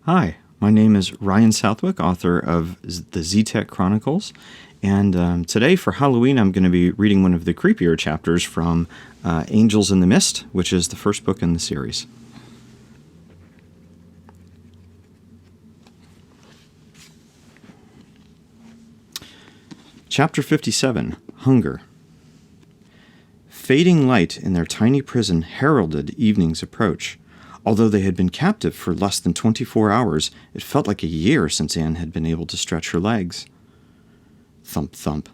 Hi, my name is Ryan Southwick, author of the Z-Tech Chronicles, and today for Halloween I'm going to be reading one of the creepier chapters from Angels in the Mist, which is the first book in the series. Chapter 57, Hunger. Fading light in their tiny prison heralded evening's approach. Although they had been captive for less than 24 hours, it felt like a year since Anne had been able to stretch her legs. Thump, thump,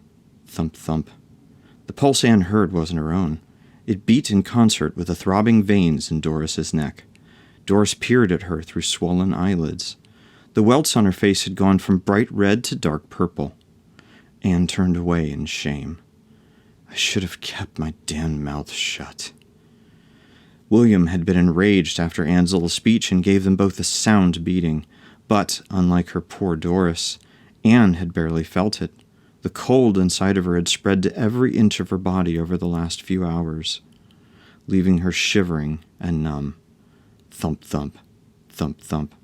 thump, thump. The pulse Anne heard wasn't her own. It beat in concert with the throbbing veins in Doris's neck. Doris peered at her through swollen eyelids. The welts on her face had gone from bright red to dark purple. Anne turned away in shame. I should have kept my damn mouth shut. William had been enraged after Anne's little speech and gave them both a sound beating. But, unlike her poor Doris, Anne had barely felt it. The cold inside of her had spread to every inch of her body over the last few hours, leaving her shivering and numb. Thump, thump, thump, thump.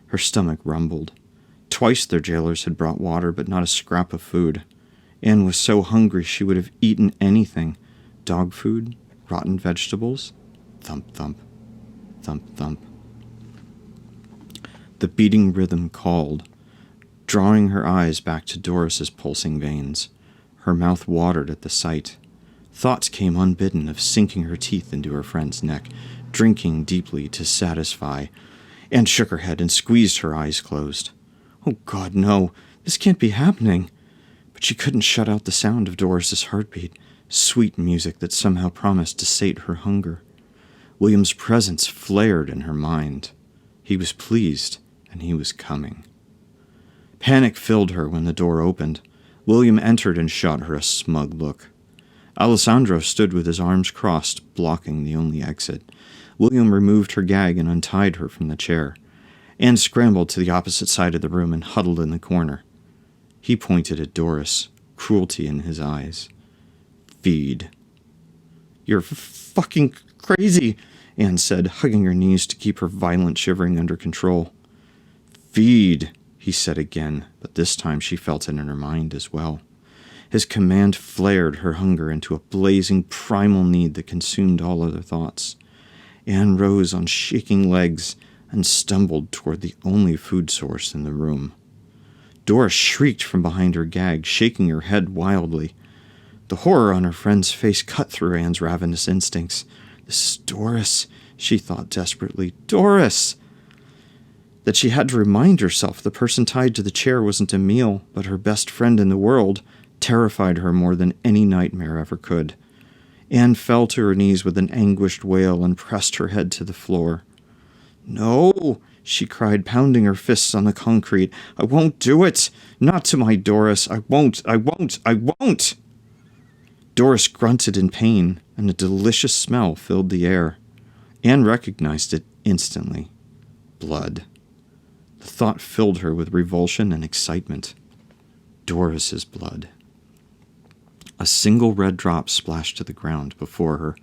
Her stomach rumbled. Twice their jailers had brought water, but not a scrap of food. Anne was so hungry she would have eaten anything. Dog food, rotten vegetables. Thump, thump, thump, thump. The beating rhythm called, drawing her eyes back to Doris's pulsing veins. Her mouth watered at the sight. Thoughts came unbidden of sinking her teeth into her friend's neck, drinking deeply to satisfy. Anne shook her head and squeezed her eyes closed. Oh God, no, this can't be happening. But she couldn't shut out the sound of Doris's heartbeat, sweet music that somehow promised to sate her hunger. William's presence flared in her mind. He was pleased, and he was coming. Panic filled her when the door opened. William entered and shot her a smug look. Alessandro stood with his arms crossed, blocking the only exit. William removed her gag and untied her from the chair. Anne scrambled to the opposite side of the room and huddled in the corner. He pointed at Doris, cruelty in his eyes. Feed. You're fucking crazy, Anne said, hugging her knees to keep her violent shivering under control. Feed, he said again, but this time she felt it in her mind as well. His command flared her hunger into a blazing primal need that consumed all other thoughts. Anne rose on shaking legs and stumbled toward the only food source in the room. Doris shrieked from behind her gag, shaking her head wildly. The horror on her friend's face cut through Anne's ravenous instincts. This is Doris, she thought desperately. Doris! That she had to remind herself the person tied to the chair wasn't Emile, but her best friend in the world, terrified her more than any nightmare ever could. Anne fell to her knees with an anguished wail and pressed her head to the floor. No, she cried, pounding her fists on the concrete. I won't do it! Not to my Doris! I won't! I won't! I won't! Doris grunted in pain, and a delicious smell filled the air. Anne recognized it instantly. Blood. The thought filled her with revulsion and excitement. Doris's blood. A single red drop splashed to the ground before her.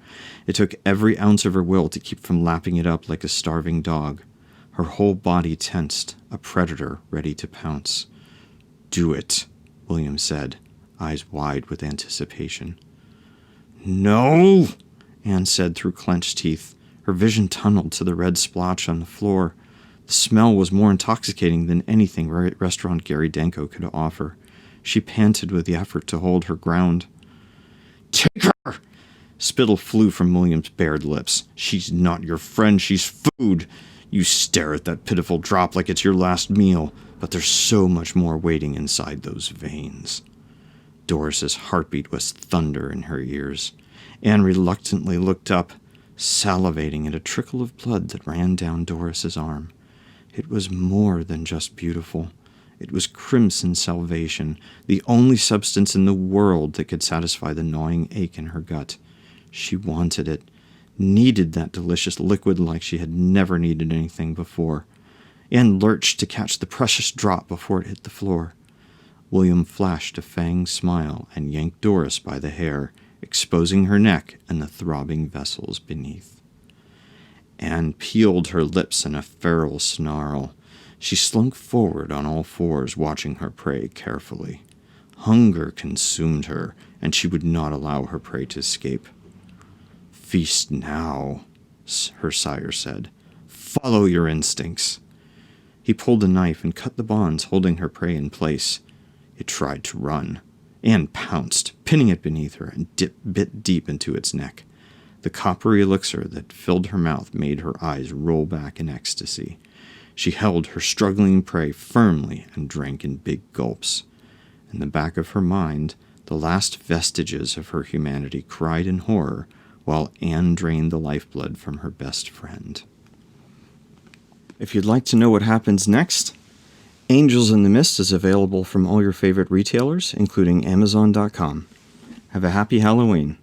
It took every ounce of her will to keep from lapping it up like a starving dog. Her whole body tensed, a predator ready to pounce. Do it, William said, eyes wide with anticipation. No, Anne said through clenched teeth. Her vision tunneled to the red splotch on the floor. The smell was more intoxicating than anything restaurant Gary Danko could offer. She panted with the effort to hold her ground. Take her! Spittle flew from William's bared lips. She's not your friend, she's food. You stare at that pitiful drop like it's your last meal, but there's so much more waiting inside those veins. Doris's heartbeat was thunder in her ears. Anne reluctantly looked up, salivating at a trickle of blood that ran down Doris's arm. It was more than just beautiful. It was crimson salvation, the only substance in the world that could satisfy the gnawing ache in her gut. She wanted it, needed that delicious liquid like she had never needed anything before. Anne lurched to catch the precious drop before it hit the floor. William flashed a fanged smile and yanked Doris by the hair, exposing her neck and the throbbing vessels beneath. Anne peeled her lips in a feral snarl. She slunk forward on all fours, watching her prey carefully. Hunger consumed her, and she would not allow her prey to escape. "Feast now," her sire said. "Follow your instincts." He pulled a knife and cut the bonds holding her prey in place. It tried to run. Anne pounced, pinning it beneath her, and bit deep into its neck. The coppery elixir that filled her mouth made her eyes roll back in ecstasy. She held her struggling prey firmly and drank in big gulps. In the back of her mind, the last vestiges of her humanity cried in horror, while Anne drained the lifeblood from her best friend. If you'd like to know what happens next, Angels in the Mist is available from all your favorite retailers, including Amazon.com. Have a happy Halloween.